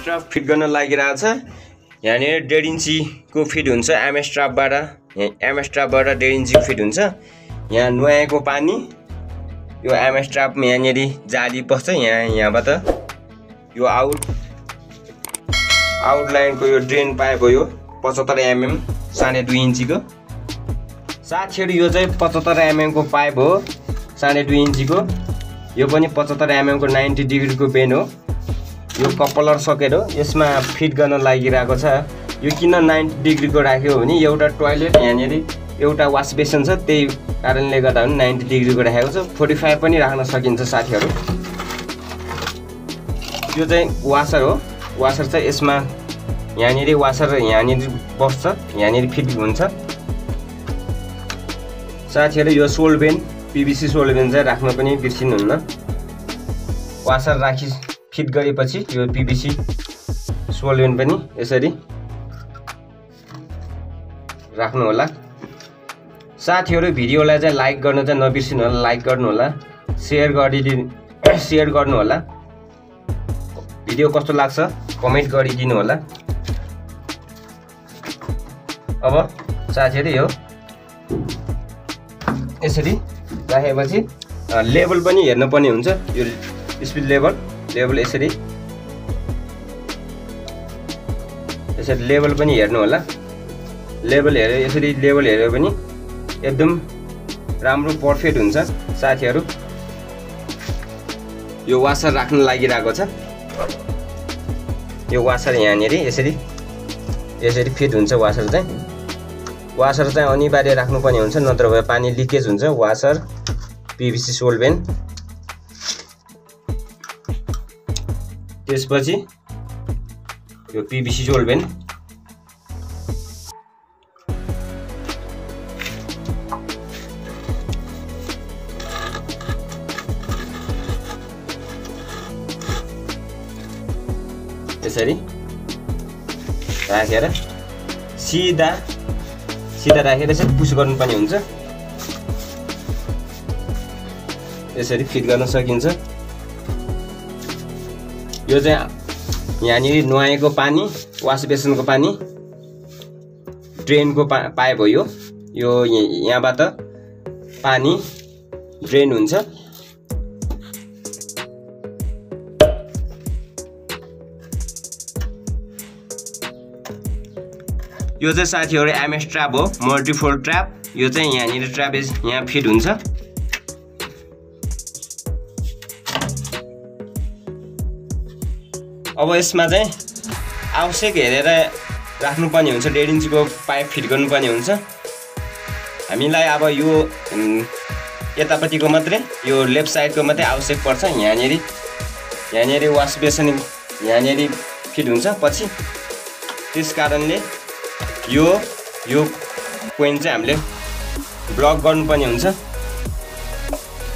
Strap fit गर्न लागिरहेछ। यहाँनिर 1.5 इन्चीको फिट हुन्छ एमएस स्ट्रापबाट। एमएस स्ट्रापबाट 1.5 इन्चीको फिट हुन्छ। यहाँ नुहाएको पानी यो एमएस स्ट्रापमा यहाँनिर जाली पस्छ। यहाँबाट यो आउटलाइनको यो ड्रेन पाइप हो। यो 75 mm 2.5 इन्चीको। साथीहरु यो चाहिँ 75 mm को पाइप हो 2.5 इन्चीको। यो पनि 75 mm को 90 डिग्रीको बेन हो। यो कपलर सकेट हो। यसमा फिट गर्न लागिरहेको छ। यो किन 90 डिग्रीको राख्यो भने एउटा टोयलेट यहाँनिर एउटा वास बेसिन छ, त्यही कारणले गर्दा पनि 90 डिग्रीको राखेको छ। 45 पनि राख्न सकिन्छ साथीहरु। यो चाहिँ वासर हो। वासर चाहिँ यसमा यहाँनिर वासर यहाँनिर बस्छ, यहाँनिर फिट हुन्छ। साथीहरु यो सोल्भेन्ट पीवीसी सोल्भेन्ट चाहिँ राख्न पनि बिर्सिनुहुन्न। वासर राखी फिट गरेपछि यो पीवीसी सोल्भेन्ट पनि यसरी राख्नु होला। साथीहरु भिडियोलाई चाहिँ लाइक गर्न चाहिँ नबिर्सिनु होला। लाइक गर्नु होला, शेयर गर्नु होला। भिडियो कस्तो लाग्छ कमेन्ट गरिदिनु होला। अब साथीहरु यो यसरी राखेपछि लेभल पनि हेर्नु पर्ने हुन्छ। यो स्पिड लेभल यसरी लेभल पनि हेर्नु होला। लेभल हेरेर यसरी लेभल हेऱ्यो भने एकदम राम्रो पर्फेक्ट हुन्छ साथीहरु। यो वासर राख्न लागिरहेको छ। यो वासर यहाँनिर यसरी फिट हुन्छ। वासर चाहिँ अनिवार्य राख्नुपर्ने हुन्छ, नत्र भए पानी लिकेज हुन्छ। वासर पीवीसी सोल्भेन्ट, त्यसपछि यो पीवीसी सोल्भेन्ट, यसरी राखेर सिधा राखेर चाहिँ पुस गर्नुपर्ने हुन्छ। यसरी फिट गर्न सकिन्छ। यो चाहिँ यहाँनिर नुहाएको पानी, वास बेसिनको पानी, ड्रेनको पाइप हो। यो यहाँबाट पानी ड्रेन हुन्छ। यो चाहिँ साथीहरु एमएस ट्र्याप हो, मल्टिफोल्ड ट्र्याप। यो चाहिँ यहाँनिर ट्र्यापेज यहाँ फिट हुन्छ। अब यसमा चाहिँ आवश्यक हेरेर राख्नुपर्ने हुन्छ। 1.5 इन्चीको पाइप फिट गर्नुपर्ने हुन्छ। हामीलाई अब यो यतापट्टिको मात्रै, यो लेफ्ट साइडको मात्रै आवश्यक पर्छ। यहाँनिर वास बेसिन यहाँनिर फिट हुन्छ पछि। त्यस कारणले यो पोइन्ट चाहिँ हामीले ब्लक गर्नुपर्ने हुन्छ।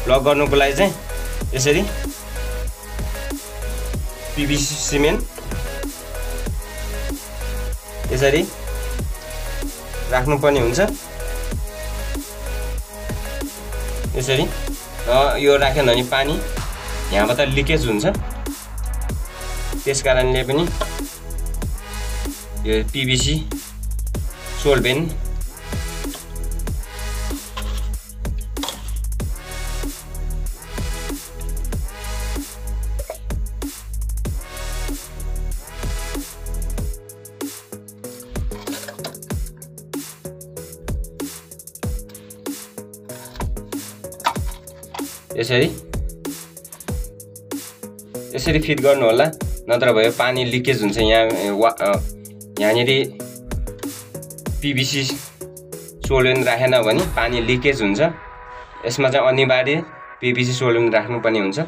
ब्लक गर्नुको लागि चाहिँ यसरी पीवीसी सिमेन्ट यसरी राख्नुपर्ने हुन्छ। यसरी यो राखेन भने पानी यहाँबाट लिकेज हुन्छ। त्यस कारणले पनि यो पीवीसी सोल्भेन्ट यसरी फिट गर्नु होला, नत्र भए पानी लिकेज हुन्छ। यहाँनिर पीवीसी सोल्भेन्ट राखेन भने पानी लिकेज हुन्छ। यसमा चाहिँ अनिवार्य पीवीसी सोल्भेन्ट राख्नुपर्ने हुन्छ।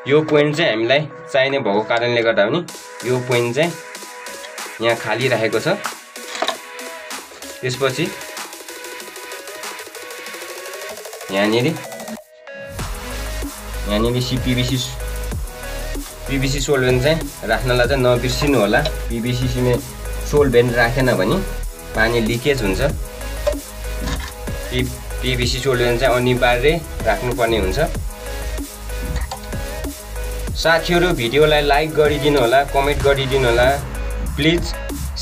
यो पोइन्ट चाहिँ हामीलाई चाहिने भएको कारणले गर्दा पनि यो पोइन्ट चाहिँ यहाँ खाली राखेको छ। त्यसपछि यहाँनिर पीवीसी सोल्भेन्ट चाहिँ राख्नलाई चाहिँ नबिर्सिनु होला। पीवीसी सोल्भेन्ट राखेन भने पानी लिकेज हुन्छ। पीवीसी सोल्भेन्ट चाहिँ अनिवार्य राख्नुपर्ने हुन्छ। साथीहरु भिडियोलाई लाइक गरिदिनु होला, कमेन्ट गरिदिनु होला, प्लिज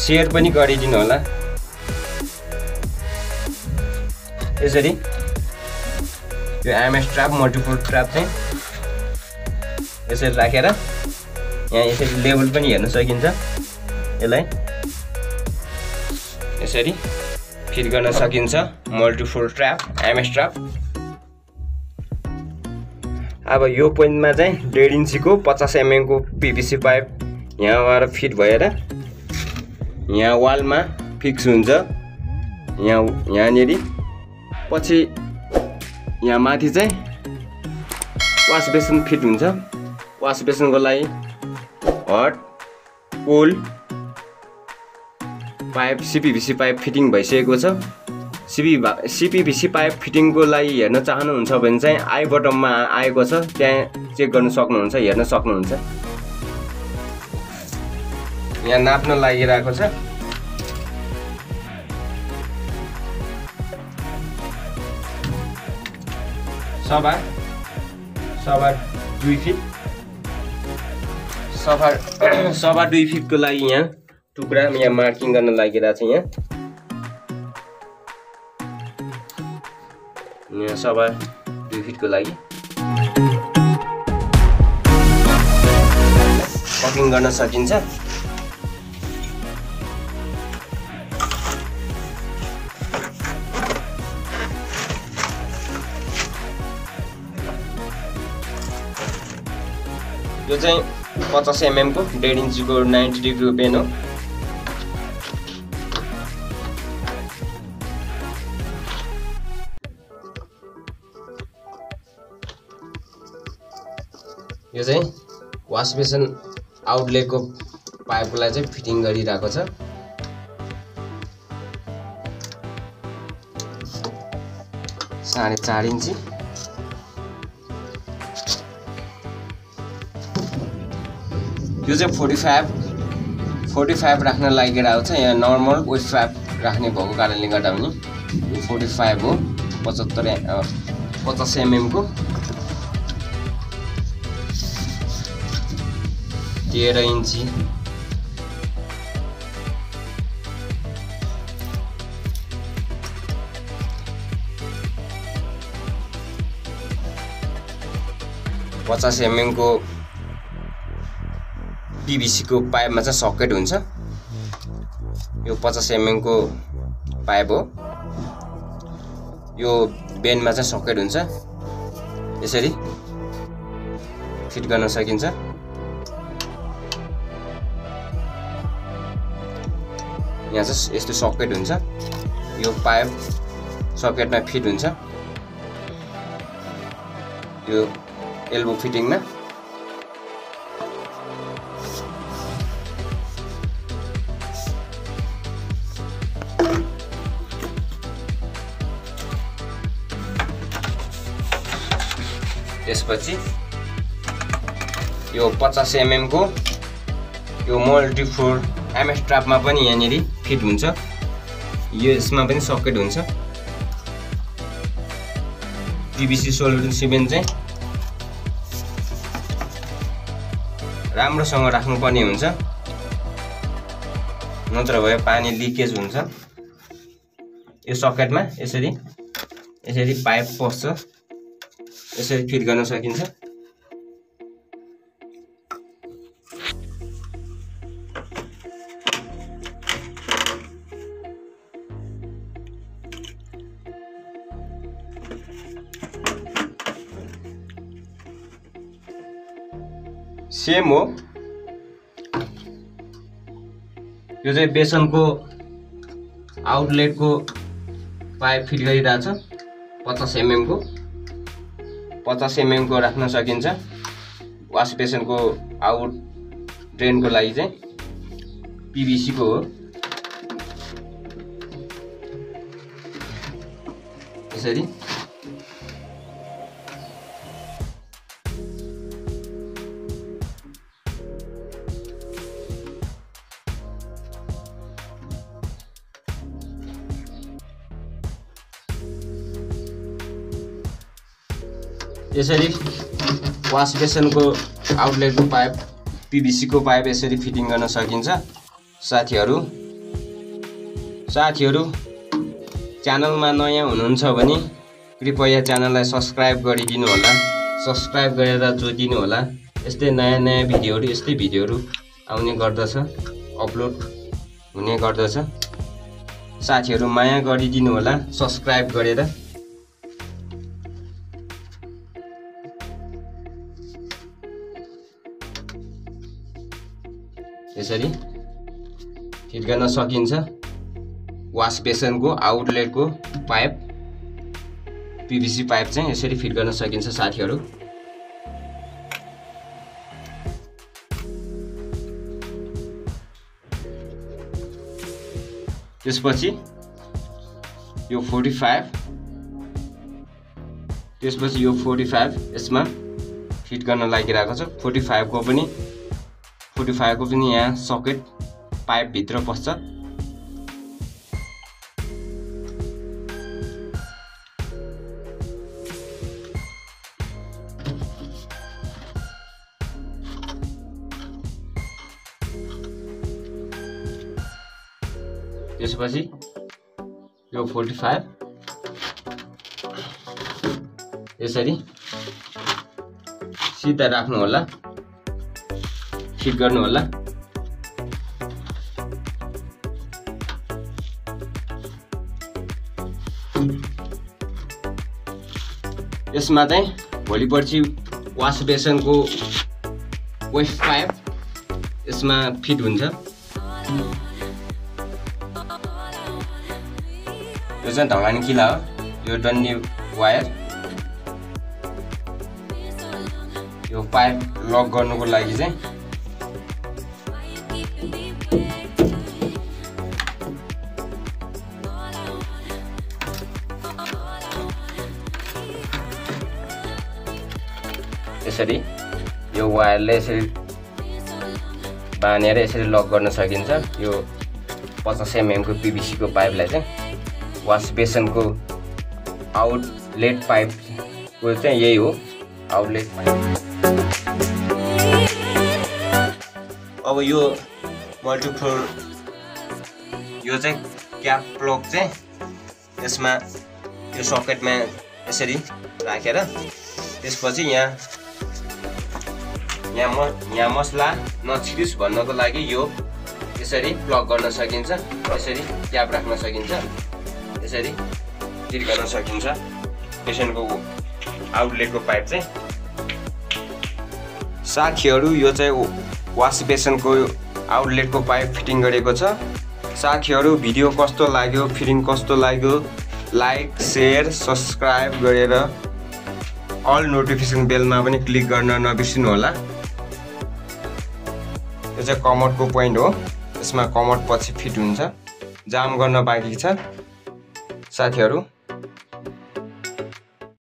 शेयर पनि गरिदिनु होला। यसरी यो एमएस ट्र्याप मल्टिपल ट्र्याप चाहिँ यसरी राखेर यहाँ यसरी लेभल पनि हेर्न सकिन्छ। यसलाई यसरी फिट गर्न सकिन्छ मल्टिपल ट्र्याप एमएस ट्र्याप। अब यो पोइन्टमा चाहिँ 1.5 इन्चीको 50 mm को पीवीसी पाइप यहाँबाट फिट भएर यहाँ वालमा फिक्स हुन्छ। यहाँनेरि पछि यहाँ माथि चाहिँ वास बेसिन फिट हुन्छ। वास बेसिनको लागि hot cold pipe CPVC pipe fitting भइसकेको छ। सीपीवीसी पाइप फिटिङको लागि हेर्न चाहनुहुन्छ भने चाहिँ आई बटममा आएको छ, त्यहाँ चेक गर्न सक्नुहुन्छ, हेर्न सक्नुहुन्छ। यहाँ नाप्न लागिरहेको छ। सभा 2 फिट, सभा 2 फिटको लागि यहाँ टुक्रा यहाँ मार्किङ गर्न लागिरहेको छ। यहाँ सभा 2 फिटको लागि कटिङ गर्न सकिन्छ। यो चाहिँ 50 mm को 1.5 इन्चीको 90 डिग्री पेन हो। यो चाहिँ वास बेसिन आउटलेटको पाइपलाई चाहिँ फिटिङ गरिरहेको छ। साढे 4 इन्ची यो चाहिँ 45 राख्न लागिरहेको छ। यहाँ नर्मल विथ फ्याप राख्ने भएको कारणले गर्दा पनि यो 45 हो। 50 mm को 13 इन्ची $50 mm को पीवीसी को पाइपमा चाहिँ सकेट हुन्छ। यो 50 mm को पाइप हो। यो बेनमा चाहिँ सकेट हुन्छ। यसरी फिट गर्न सकिन्छ। यहाँ चाहिँ यस्तो सकेट हुन्छ। यो पाइप सकेटमा फिट हुन्छ। यो एल्बो फिटिङमा त्यसपछि यो 50 mm को यो मल्टिफ्लोर एमएस ट्र्यापमा पनि यहाँनेरि फिट हुन्छ। यो यसमा पनि सकेट हुन्छ। पीवीसी सोल्युसन सिमेन्ट चाहिँ राम्रोसँग राख्नुपर्ने हुन्छ, नत्र भए पानी लिकेज हुन्छ। यो सकेटमा यसरी पाइप पस्छ। यसरी फिट गर्न सकिन्छ। सेम हो। यो चाहिँ बेसनको आउटलेटको पाइप फिट गरिरहेको छ। 50 mm को 50 mm को राख्न सकिन्छ। वास बेसनको आउट ड्रेनको लागि चाहिँ पीवीसी को हो। यसरी यसरी वास बेसनको आउटलेटको पाइप PVC को पाइप यसरी फिटिङ गर्न सकिन्छ। साथीहरु च्यानलमा नयाँ हुनुहुन्छ भने कृपया च्यानललाई सब्स्क्राइब गरिदिनु होला। सब्स्क्राइब गरेर जोडिदिनु होला। यस्तै नयाँ भिडियोहरु यस्तै भिडियोहरु आउने गर्दछ, अपलोड हुने गर्दछ। साथीहरु माया गरिदिनु होला सब्स्क्राइब गरेर। यसरी फिट गर्न सकिन्छ वास बेसनको आउटलेटको पाइप PVC पाइप चाहिँ यसरी फिट गर्न सकिन्छ साथीहरु। त्यसपछि यो 45 यसमा फिट गर्न लागिरहेको छ। 45 को पनि यहाँ सकेट पाइप भित्र पस्छ। त्यसपछि यो 45 यसरी सिधा राख्नु होला, फिट गर्नु होला। यसमा चाहिँ भोलिपर्सि वास बेसनको वेस्ट पाइप यसमा फिट हुन्छ। यो चाहिँ ढलानी किला हो। यो डन्डी वायर यो पाइप लक गर्नुको लागि चाहिँ यसरी यो वायरले यसरी बानेर यसरी लक गर्न सकिन्छ। यो 50 mm को PVC को पाइपलाई चाहिँ वास बेसनको आउटलेट पाइपको चाहिँ यही हो आउटलेट पाइप। अब यो मल्टिफ्लोर यो चाहिँ क्याप प्लग चाहिँ यसमा यो सकेटमा यसरी राखेर त्यसपछि यहाँ मसला नछिरियोस् भन्नको लागि यो यसरी प्लग गर्न सकिन्छ। यसरी क्याप राख्न सकिन्छ, यसरी फिट गर्न सकिन्छ बेसनको आउटलेटको पाइप चाहिँ। साथीहरु यो चाहिँ वास बेसनको आउटलेटको पाइप फिटिङ गरेको छ। साथीहरु भिडियो कस्तो लाग्यो, फिटिङ कस्तो लाग्यो, लाइक शेयर सब्स्क्राइब गरेर अल नोटिफिकेसन बेलमा पनि क्लिक गर्न नबिर्सिनु होला। यो चाहिँ कमोडको पोइन्ट हो। यसमा कमोड पछि फिट हुन्छ। जाम गर्न बाँकी छ साथीहरु।